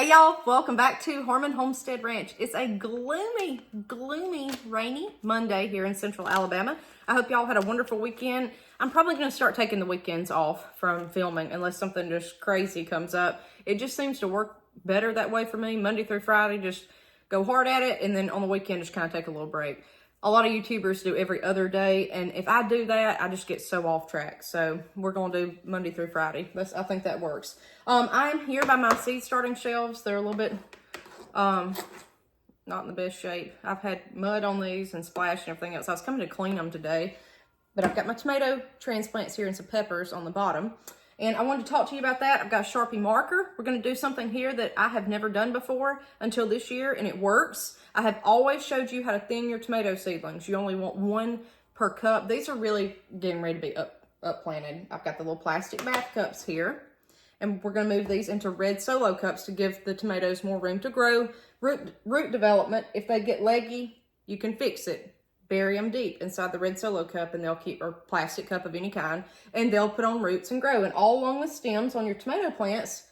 Hey y'all, welcome back to Homestead Ranch. It's a gloomy, rainy Monday here in central Alabama. I hope y'all had a wonderful weekend. I'm probably going to start taking the weekends off from filming unless something just crazy comes up. It just seems to work better that way for me. Monday through Friday, just go hard at it, and then on the weekend, just kind of take a little break. A lot of YouTubers do every other day, and if I do that, I just get so off track. So we're going to do Monday through Friday. I think that works. I'm here by my seed starting shelves. They're a little bit not in the best shape. I've had mud on these and splash and everything else. I was coming to clean them today, but I've got my tomato transplants here and some peppers on the bottom. And I wanted to talk to you about that. I've got a Sharpie marker. We're going to do something here that I have never done before until this year, and it works. I have always showed you how to thin your tomato seedlings. You only want one per cup. These are really getting ready to be up planted. I've got the little plastic bath cups here, and we're going to move these into red solo cups to give the tomatoes more room to grow. Root development, if they get leggy, you can fix it. Bury them deep inside the red solo cup, and they'll keep, or plastic cup of any kind, and they'll put on roots and grow. And all along the stems on your tomato plants,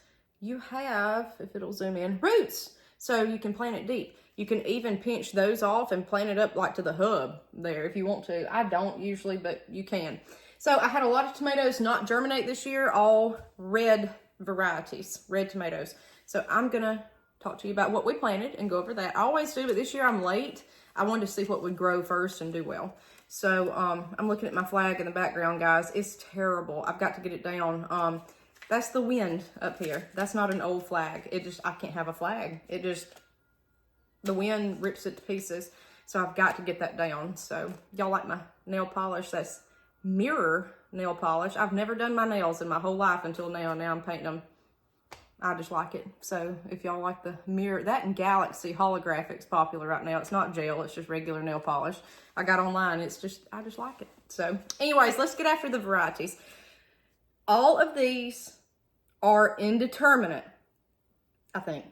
you have, if it'll zoom in, roots. So you can plant it deep. You can even pinch those off and plant it up like to the hub there if you want to. I don't usually, but you can. So I had a lot of tomatoes not germinate this year, all red varieties, red tomatoes. So I'm gonna talk to you about what we planted and go over that. I always do, but this year I'm late. I wanted to see what would grow first and do well. So I'm looking at my flag in the background, guys. It's terrible. I've got to get it down. That's the wind up here. That's not an old flag. I can't have a flag. The wind rips it to pieces. So I've got to get that down. So y'all like my nail polish? That's mirror nail polish. I've never done my nails in my whole life until now. Now I'm painting them. I just like it. So if y'all like the mirror, that and Galaxy holographic's popular right now. It's not gel, it's just regular nail polish. I got online, I just like it. So anyways, let's get after the varieties. All of these are indeterminate, I think.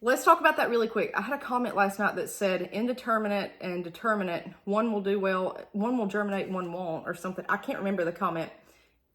Let's talk about that really quick. I had a comment last night that said indeterminate and determinate, one will do well, one will germinate, one won't, or something. I can't remember the comment.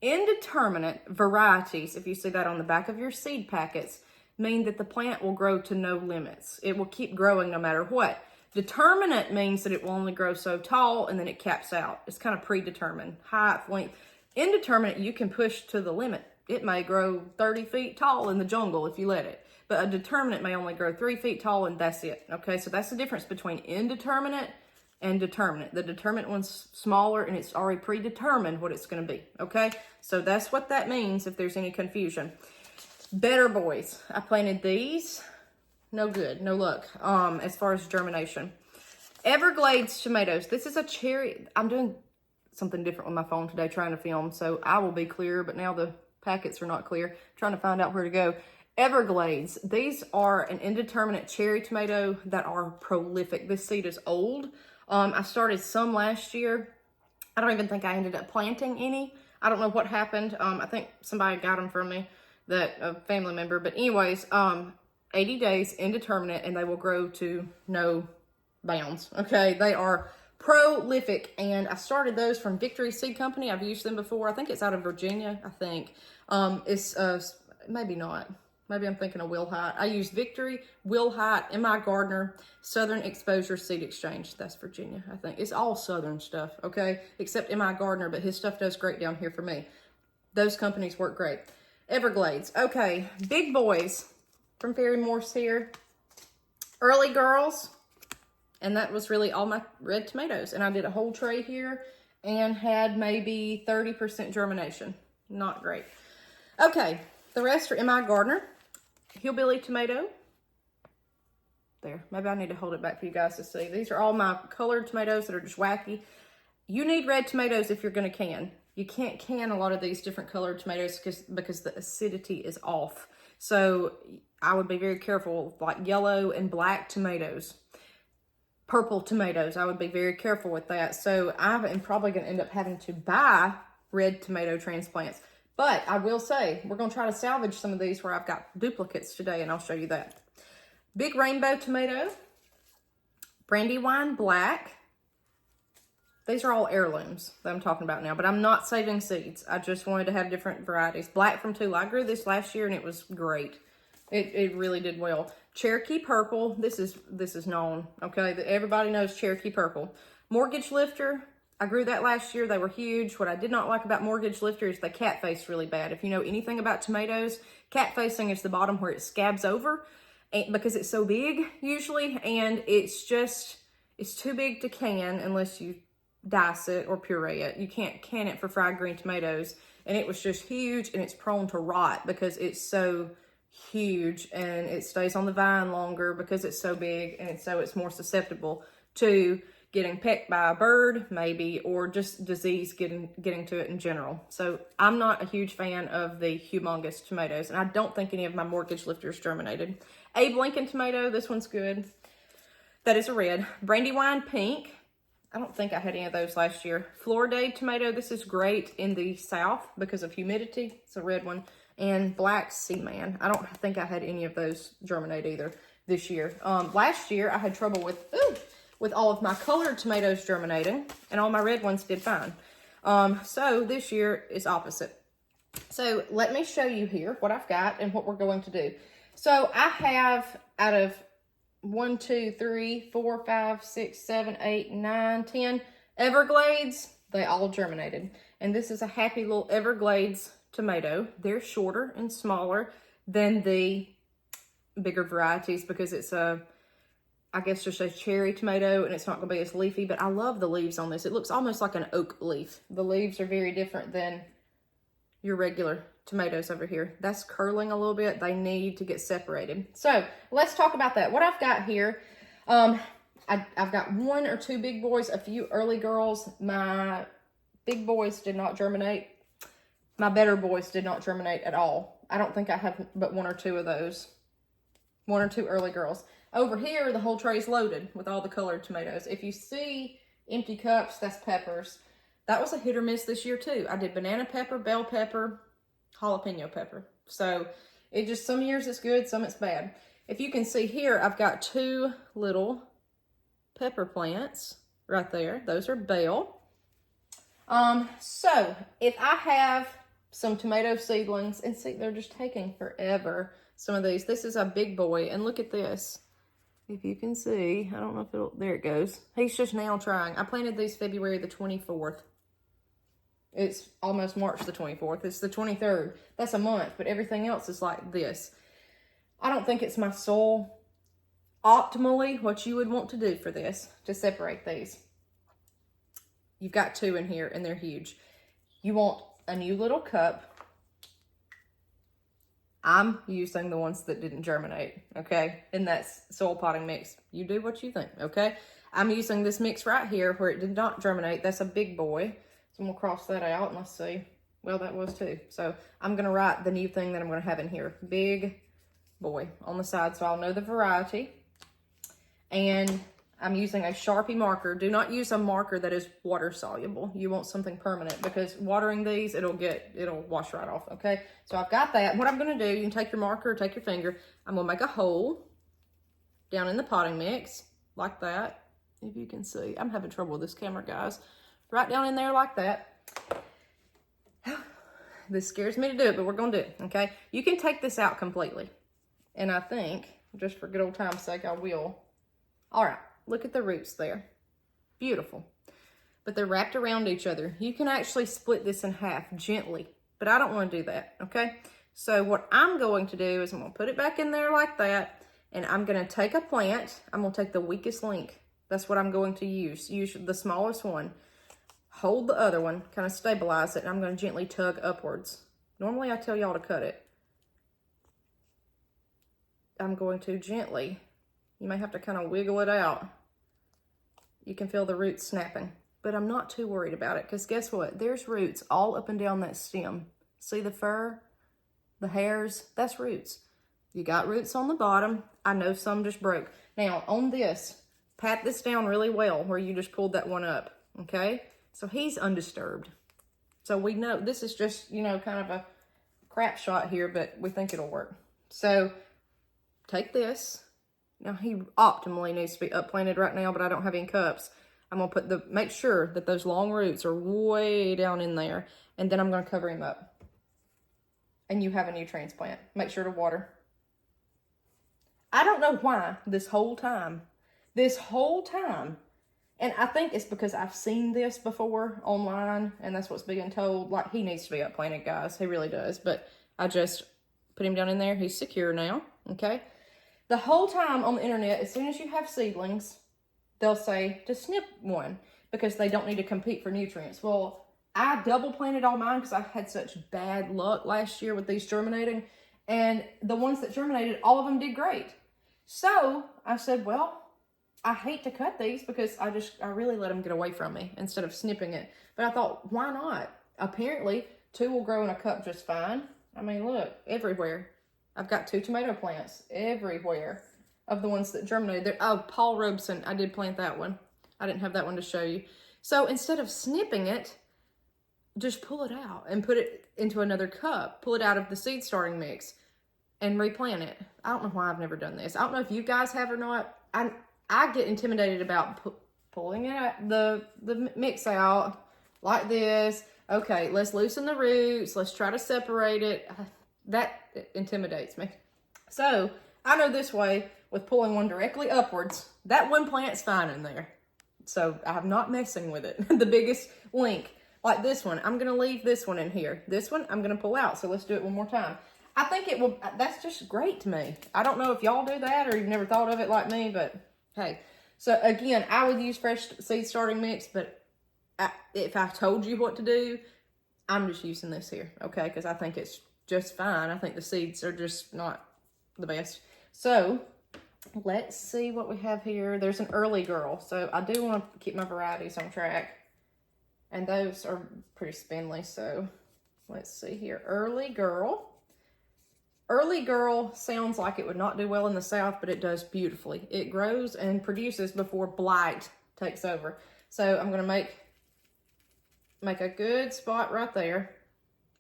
Indeterminate varieties, if you see that on the back of your seed packets, mean that the plant will grow to no limits. It will keep growing no matter what. Determinate means that it will only grow so tall and then it caps out. It's kind of predetermined, height, length. Indeterminate, you can push to the limit. It may grow 30 feet tall in the jungle if you let it. But a determinate may only grow 3 feet tall and that's it. Okay, so that's the difference between indeterminate and determinate. The determinate one's smaller and it's already predetermined what it's going to be. Okay, so that's what that means if there's any confusion. Better boys, I planted these. No good, no luck as far as germination. Everglades tomatoes. This is a cherry. I'm doing something different with my phone today trying to film, so I will be clear, but now the packets are not clear. Trying to find out where to go. Everglades. These are an indeterminate cherry tomato that are prolific. This seed is old. I started some last year. I don't even think I ended up planting any. I don't know what happened. I think somebody got them from me, a family member. But anyways, 80 days, indeterminate, and they will grow to no bounds. Okay, they are prolific, and I started those from Victory Seed Company. I've used them before. I think it's out of Virginia, I think. It's maybe not. Maybe I'm thinking of Will Hite. I use Victory, Will Hite, M.I. Gardner, Southern Exposure Seed Exchange. That's Virginia, I think. It's all Southern stuff, okay? Except M.I. Gardner, but his stuff does great down here for me. Those companies work great. Everglades. Okay, big boys from Fairy Morse here. Early girls. And that was really all my red tomatoes. And I did a whole tray here and had maybe 30% germination. Not great. Okay, the rest are M.I. Gardner. Hillbilly tomato. There, maybe I need to hold it back for you guys to see. These are all my colored tomatoes that are just wacky. You need red tomatoes if you're going to can. You can't can a lot of these different colored tomatoes because the acidity is off. So I would be very careful, like yellow and black tomatoes. Purple tomatoes, I would be very careful with that. So I am probably going to end up having to buy red tomato transplants. But I will say, we're going to try to salvage some of these where I've got duplicates today, and I'll show you that. Big rainbow tomato, Brandywine black. These are all heirlooms that I'm talking about now, but I'm not saving seeds. I just wanted to have different varieties. Black from Tula. I grew this last year, and it was great. It really did well. Cherokee Purple, this is known, okay? Everybody knows Cherokee Purple. Mortgage Lifter, I grew that last year. They were huge. What I did not like about Mortgage Lifter is they cat face really bad. If you know anything about tomatoes, cat facing is the bottom where it scabs over, and because it's so big usually, and it's too big to can unless you dice it or puree it. You can't can it for fried green tomatoes. And it was just huge, and it's prone to rot because it's so huge, and it stays on the vine longer because it's so big, and so it's more susceptible to getting pecked by a bird maybe, or just disease getting to it in general. So I'm not a huge fan of the humongous tomatoes, and I don't think any of my Mortgage Lifters germinated. Abe Lincoln tomato, this one's good. That is a red. Brandywine Pink, I don't think I had any of those last year. Floriday tomato, this is great in the south because of humidity. It's a red one. And Black Seaman, I don't think I had any of those germinate either this year. Last year I had trouble with all of my colored tomatoes germinating, and all my red ones did fine. So this year is opposite. So let me show you here what I've got and what we're going to do. So I have, out of 1, 2, 3, 4, 5, 6, 7, 8, 9, 10 Everglades. They all germinated. And this is a happy little Everglades tomato. They're shorter and smaller than the bigger varieties because it's I guess just a cherry tomato, and it's not going to be as leafy. But I love the leaves on this. It looks almost like an oak leaf. The leaves are very different than your regular tomatoes over here. That's curling a little bit. They need to get separated. So let's talk about that. What I've got here, I've got 1 or 2 big boys, a few early girls. My big boys did not germinate. My better boys did not germinate at all. I don't think I have but 1 or 2 of those. 1 or 2 early girls. Over here, the whole tray is loaded with all the colored tomatoes. If you see empty cups, that's peppers. That was a hit or miss this year too. I did banana pepper, bell pepper, jalapeno pepper. So it just, some years it's good, some it's bad. If you can see here, I've got 2 little pepper plants right there. Those are bell. So if I have some tomato seedlings, and see, they're just taking forever. Some of these, this is a big boy, and look at this. If you can see, I don't know if it'll, there it goes. He's just now trying. I planted these February the 24th. It's almost March the 24th. It's the 23rd. That's a month, but everything else is like this. I don't think it's my soil optimally what you would want to do for this, to separate these. You've got 2 in here, and they're huge. You want a new little cup. I'm using the ones that didn't germinate, okay? And that's soil potting mix. You do what you think, okay? I'm using this mix right here where it did not germinate. That's a big boy. So I'm gonna cross that out, and let's see. Well, that was 2. So I'm gonna write the new thing that I'm gonna have in here. Big boy on the side, so I'll know the variety. And I'm using a Sharpie marker. Do not use a marker that is water soluble. You want something permanent, because watering these, it'll wash right off, okay? So I've got that. What I'm gonna do, you can take your marker or take your finger. I'm gonna make a hole down in the potting mix like that. If you can see, I'm having trouble with this camera, guys. Right down in there like that. This scares me to do it, but we're gonna do it, okay? You can take this out completely. And I think, just for good old time's sake, I will. All right, look at the roots there. Beautiful. But they're wrapped around each other. You can actually split this in half gently, but I don't want to do that, okay? So what I'm going to do is I'm going to put it back in there like that, and I'm going to take a plant. I'm going to take the weakest link. That's what I'm going to use. Use the smallest one. Hold the other one, kind of stabilize it, and I'm going to gently tug upwards. Normally I tell y'all to cut it. I'm going to gently, you may have to kind of wiggle it out. You can feel the roots snapping, but I'm not too worried about it, because guess what? There's roots all up and down that stem. See the fur, the hairs? That's roots. You got roots on the bottom. I know some just broke. Now on this, pat this down really well where you just pulled that one up, okay? So he's undisturbed. So we know this is just, you know, kind of a crap shot here, but we think it'll work. So take this. Now he optimally needs to be upplanted right now, but I don't have any cups. I'm gonna put make sure that those long roots are way down in there, and then I'm gonna cover him up. And you have a new transplant. Make sure to water. I don't know why this whole time, and I think it's because I've seen this before online, and that's what's being told. Like, he needs to be upplanted, guys. He really does. But I just put him down in there. He's secure now, okay? The whole time on the internet, as soon as you have seedlings, they'll say to snip one because they don't need to compete for nutrients. Well, I double planted all mine because I had such bad luck last year with these germinating. And the ones that germinated, all of them did great. So I said, well, I hate to cut these because I really let them get away from me instead of snipping it. But I thought, why not? Apparently, 2 will grow in a cup just fine. I mean, look, everywhere. I've got 2 tomato plants everywhere of the ones that germinated. There. Oh, Paul Robeson, I did plant that one. I didn't have that one to show you. So instead of snipping it, just pull it out and put it into another cup. Pull it out of the seed starting mix and replant it. I don't know why I've never done this. I don't know if you guys have or not. I get intimidated about pulling it out, the mix out like this. Okay, let's loosen the roots. Let's try to separate it. That intimidates me. So I know this way with pulling one directly upwards, that one plant's fine in there. So I'm not messing with it. The biggest link, like this one, I'm going to leave this one in here. This one, I'm going to pull out. So let's do it one more time. I think it will, that's just great to me. I don't know if y'all do that or you've never thought of it like me, but hey. So again, I would use fresh seed starting mix, but if I told you what to do, I'm just using this here, okay? Because I think it's just fine. I think the seeds are just not the best. So let's see what we have here. There's an early girl. So I do want to keep my varieties on track. And those are pretty spindly. So let's see here. Early girl. Early girl sounds like it would not do well in the South, but it does beautifully. It grows and produces before blight takes over. So I'm going to make a good spot right there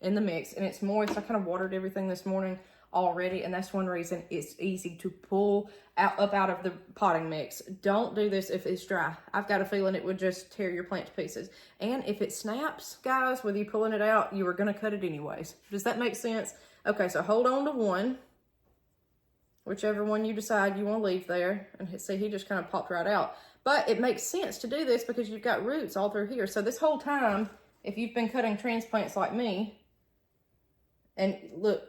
in the mix, and it's moist. I kind of watered everything this morning already, and that's one reason it's easy to pull up out of the potting mix. Don't do this if it's dry. I've got a feeling it would just tear your plant to pieces. And if it snaps, guys, with you pulling it out, you are going to cut it anyways. Does that make sense? Okay, so hold on to one, whichever one you decide you want to leave there. And see, he just kind of popped right out. But it makes sense to do this because you've got roots all through here. So this whole time, if you've been cutting transplants like me, and look,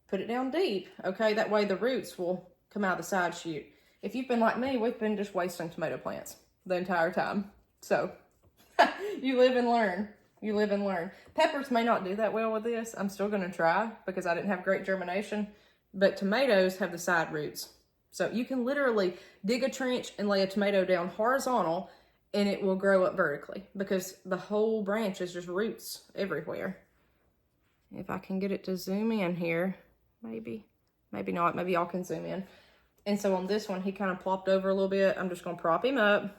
put it down deep, okay? That way the roots will come out of the side shoot. If you've been like me, we've been just wasting tomato plants the entire time. So you live and learn. You live and learn. Peppers may not do that well with this. I'm still going to try because I didn't have great germination. But tomatoes have the side roots. So you can literally dig a trench and lay a tomato down horizontal and it will grow up vertically because the whole branch is just roots everywhere. If I can get it to zoom in here, maybe not, maybe y'all can zoom in. And so on this one, he kind of plopped over a little bit. I'm just going to prop him up,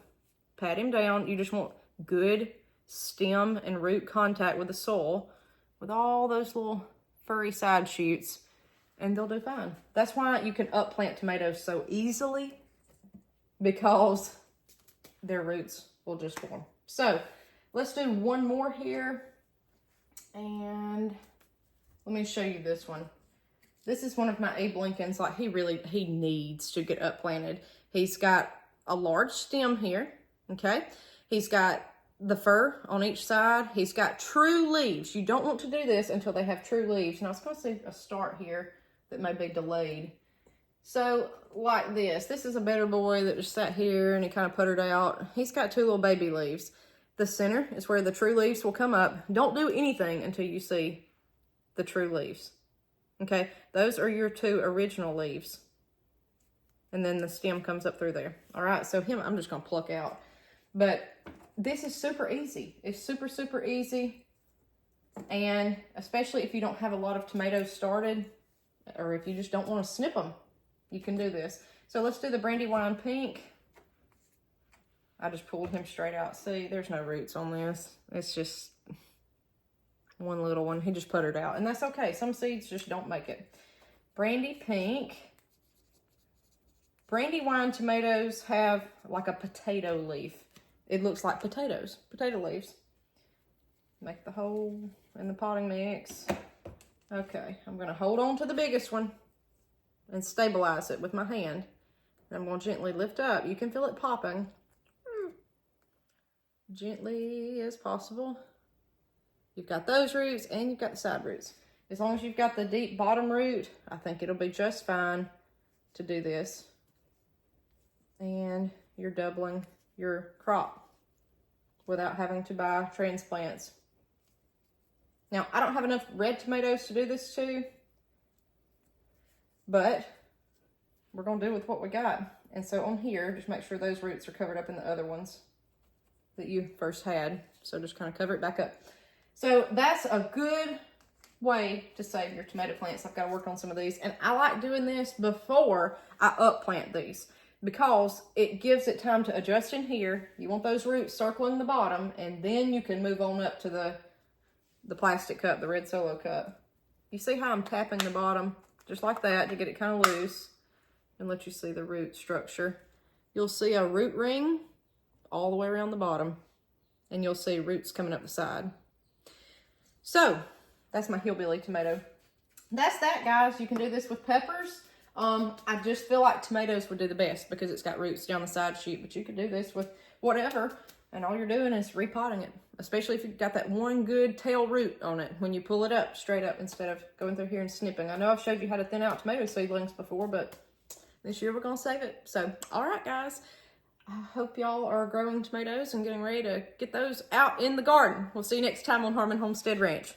pat him down. You just want good stem and root contact with the soil with all those little furry side shoots, and they'll do fine. That's why you can upplant tomatoes so easily, because their roots will just form. So let's do one more here, and let me show you this one. This is one of my Abe Lincolns. Like, he needs to get upplanted. He's got a large stem here, okay? He's got the fur on each side. He's got true leaves. You don't want to do this until they have true leaves. And I was going to see a start here that may be delayed. So like this is a better boy that just sat here and he kind of puttered out. He's got 2 little baby leaves. The center is where the true leaves will come up. Don't do anything until you see the true leaves. Okay, those are your 2 original leaves. And then the stem comes up through there. All right, so him, I'm just going to pluck out. But this is super easy. It's super, super easy. And especially if you don't have a lot of tomatoes started, or if you just don't want to snip them, you can do this. So let's do the Brandywine Pink. I just pulled him straight out. See, there's no roots on this. It's just one little one. He just puttered out. And that's okay. Some seeds just don't make it. Brandy Pink. Brandywine tomatoes have like a potato leaf. It looks like potatoes, potato leaves. Make the hole in the potting mix. Okay, I'm gonna hold on to the biggest one. and stabilize it with my hand. And I'm going to gently lift up. You can feel it popping. Gently as possible. You've got those roots and you've got the side roots. As long as you've got the deep bottom root, I think it'll be just fine to do this. And you're doubling your crop without having to buy transplants. Now, I don't have enough red tomatoes to do this too, but we're gonna do with what we got. And so on here, just make sure those roots are covered up in the other ones that you first had. So just kind of cover it back up. So that's a good way to save your tomato plants. I've got to work on some of these, and I like doing this before I upplant these because it gives it time to adjust in here. You want those roots circling the bottom, and then you can move on up to the plastic cup, the red Solo cup. You see how I'm tapping the bottom just like that to get it kind of loose and let you see the root structure. You'll see a root ring all the way around the bottom, and you'll see roots coming up the side. So that's my hillbilly tomato. That's that, guys. You can do this with peppers. I just feel like tomatoes would do the best because it's got roots down the side shoot, but you could do this with whatever, and all you're doing is repotting it, especially if you've got that one good tail root on it when you pull it up straight up instead of going through here and snipping. I know I've showed you how to thin out tomato seedlings before, but this year we're going to save it. So, all right, guys. I hope y'all are growing tomatoes and getting ready to get those out in the garden. We'll see you next time on Harmon Homestead Ranch.